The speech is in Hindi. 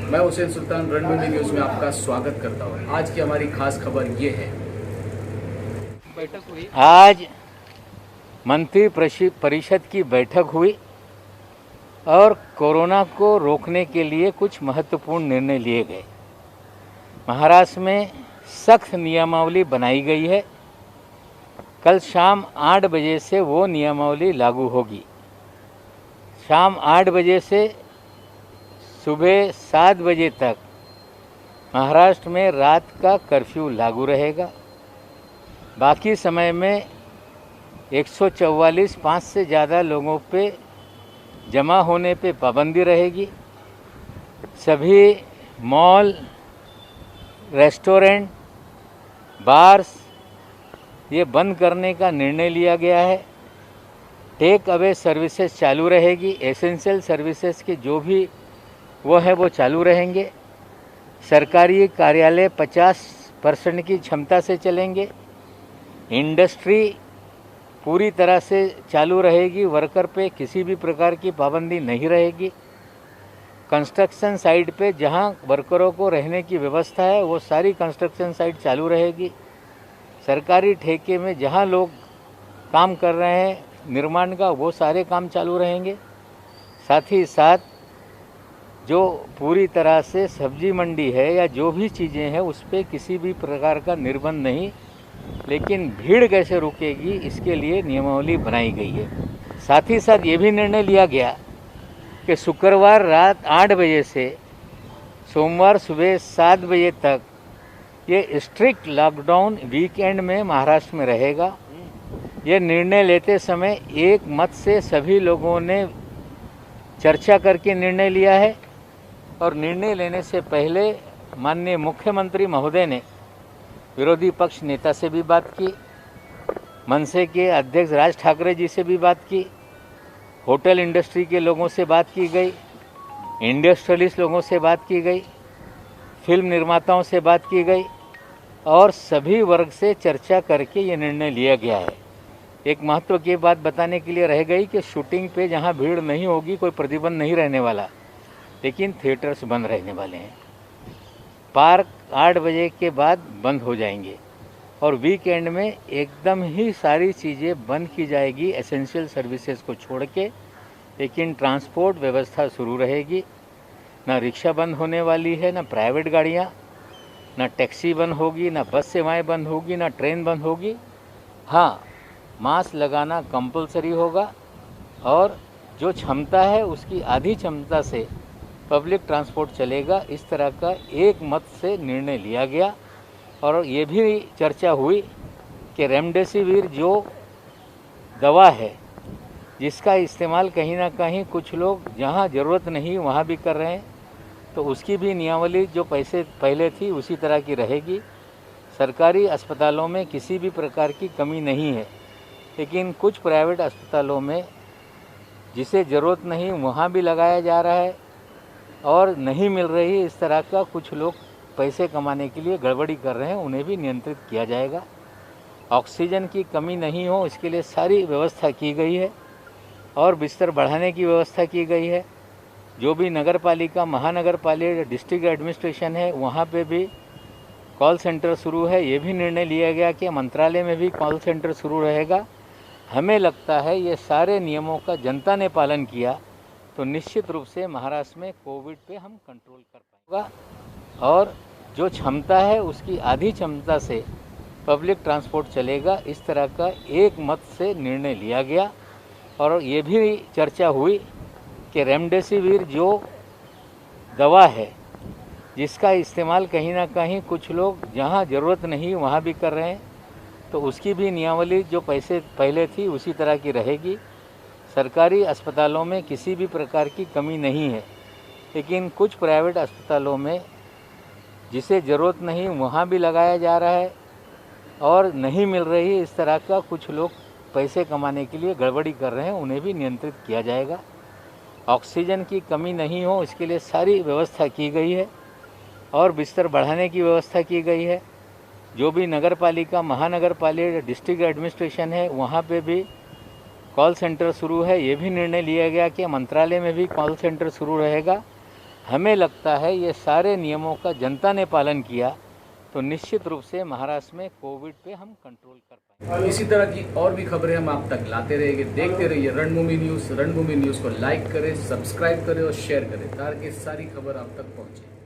मैं हुसैन सुल्तान रणबंदी न्यूज़ में आपका स्वागत करता हूँ। आज की हमारी खास खबर ये है। बैठक हुई आज मंत्री परिषद की बैठक हुई और कोरोना को रोकने के लिए कुछ महत्वपूर्ण निर्णय लिए गए। महाराष्ट्र में सख्त नियमावली बनाई गई है। कल शाम 8 बजे से वो नियमावली लागू होगी। शाम 8 बजे से सुबह 7 बजे तक महाराष्ट्र में रात का कर्फ्यू लागू रहेगा। बाकी समय में 144 5 से ज़्यादा लोगों पे जमा होने पे पाबंदी रहेगी। सभी मॉल, रेस्टोरेंट, बार्स ये बंद करने का निर्णय लिया गया है। टेक अवे सर्विसेज चालू रहेगी। एसेंशियल सर्विसेज के जो भी वो चालू रहेंगे। सरकारी कार्यालय 50% की क्षमता से चलेंगे। इंडस्ट्री पूरी तरह से चालू रहेगी। वर्कर पे किसी भी प्रकार की पाबंदी नहीं रहेगी। कंस्ट्रक्शन साइट पे जहां वर्करों को रहने की व्यवस्था है वो सारी कंस्ट्रक्शन साइट चालू रहेगी। सरकारी ठेके में जहां लोग काम कर रहे हैं निर्माण का वो सारे काम चालू रहेंगे। साथ ही साथ जो पूरी तरह से सब्जी मंडी है या जो भी चीज़ें हैं उस पर किसी भी प्रकार का निर्बंध नहीं, लेकिन भीड़ कैसे रुकेगी इसके लिए नियमावली बनाई गई है। साथ ही साथ ये भी निर्णय लिया गया कि शुक्रवार रात 8 बजे से सोमवार सुबह 7 बजे तक ये स्ट्रिक्ट लॉकडाउन वीकेंड में महाराष्ट्र में रहेगा। ये निर्णय लेते समय एक मत से सभी लोगों ने चर्चा करके निर्णय लिया है और निर्णय लेने से पहले माननीय मुख्यमंत्री महोदय ने विरोधी पक्ष नेता से भी बात की, मनसे के अध्यक्ष राज ठाकरे जी से भी बात की, होटल इंडस्ट्री के लोगों से बात की गई, इंडस्ट्रियलिस्ट लोगों से बात की गई, फिल्म निर्माताओं से बात की गई और सभी वर्ग से चर्चा करके ये निर्णय लिया गया है। एक महत्व की बात बताने के लिए रह गई कि शूटिंग पे जहाँ भीड़ नहीं होगी कोई प्रतिबंध नहीं रहने वाला, लेकिन थिएटर्स बंद रहने वाले हैं। पार्क 8 बजे के बाद बंद हो जाएंगे और वीकेंड में एकदम ही सारी चीज़ें बंद की जाएगी एसेंशियल सर्विसेज को छोड़ के, लेकिन ट्रांसपोर्ट व्यवस्था शुरू रहेगी। ना रिक्शा बंद होने वाली है, ना प्राइवेट गाड़ियाँ, ना टैक्सी बंद होगी, ना बस सेवाएं बंद होगी, ना ट्रेन बंद होगी। हाँ, मास्क लगाना कंपलसरी होगा और जो क्षमता है उसकी आधी क्षमता से पब्लिक ट्रांसपोर्ट चलेगा। इस तरह का एक मत से निर्णय लिया गया और ये भी चर्चा हुई कि रेमडेसिविर जो दवा है जिसका इस्तेमाल कहीं ना कहीं कुछ लोग जहां ज़रूरत नहीं वहां भी कर रहे हैं, तो उसकी भी नियमावली जो पैसे पहले थी उसी तरह की रहेगी। सरकारी अस्पतालों में किसी भी प्रकार की कमी नहीं है, लेकिन कुछ प्राइवेट अस्पतालों में जिसे ज़रूरत नहीं वहाँ भी लगाया जा रहा है और नहीं मिल रही, इस तरह का कुछ लोग पैसे कमाने के लिए गड़बड़ी कर रहे हैं, उन्हें भी नियंत्रित किया जाएगा। ऑक्सीजन की कमी नहीं हो इसके लिए सारी व्यवस्था की गई है और बिस्तर बढ़ाने की व्यवस्था की गई है। जो भी नगर पालिका, महानगर पालिका, डिस्ट्रिक्ट एडमिनिस्ट्रेशन है वहाँ पे भी कॉल सेंटर शुरू है। ये भी निर्णय लिया गया कि मंत्रालय में भी कॉल सेंटर शुरू रहेगा। हमें लगता है ये सारे नियमों का जनता ने पालन किया तो निश्चित रूप से महाराष्ट्र में कोविड पे हम कंट्रोल कर पाएंगे और जो क्षमता है उसकी आधी क्षमता से पब्लिक ट्रांसपोर्ट चलेगा। इस तरह का एक मत से निर्णय लिया गया और ये भी चर्चा हुई कि रेमडेसिविर जो दवा है जिसका इस्तेमाल कहीं ना कहीं कुछ लोग जहां ज़रूरत नहीं वहां भी कर रहे हैं, तो उसकी भी नियमावली जो पैसे पहले थी उसी तरह की रहेगी। सरकारी अस्पतालों में किसी भी प्रकार की कमी नहीं है, लेकिन कुछ प्राइवेट अस्पतालों में जिसे ज़रूरत नहीं वहाँ भी लगाया जा रहा है और नहीं मिल रही, इस तरह का कुछ लोग पैसे कमाने के लिए गड़बड़ी कर रहे हैं, उन्हें भी नियंत्रित किया जाएगा। ऑक्सीजन की कमी नहीं हो इसके लिए सारी व्यवस्था की गई है और बिस्तर बढ़ाने की व्यवस्था की गई है। जो भी नगर पालिका, महानगर पालिका, डिस्ट्रिक्ट एडमिनिस्ट्रेशन है वहाँ पे भी कॉल सेंटर शुरू है। ये भी निर्णय लिया गया कि मंत्रालय में भी कॉल सेंटर शुरू रहेगा। हमें लगता है ये सारे नियमों का जनता ने पालन किया तो निश्चित रूप से महाराष्ट्र में कोविड पे हम कंट्रोल कर पाएंगे। इसी तरह की और भी खबरें हम आप तक लाते रहेंगे। देखते रहिए रणभूमि न्यूज़। रणभूमि न्यूज़ को लाइक करें, सब्सक्राइब करें और शेयर करें ताकि सारी खबर आप तक पहुंचे।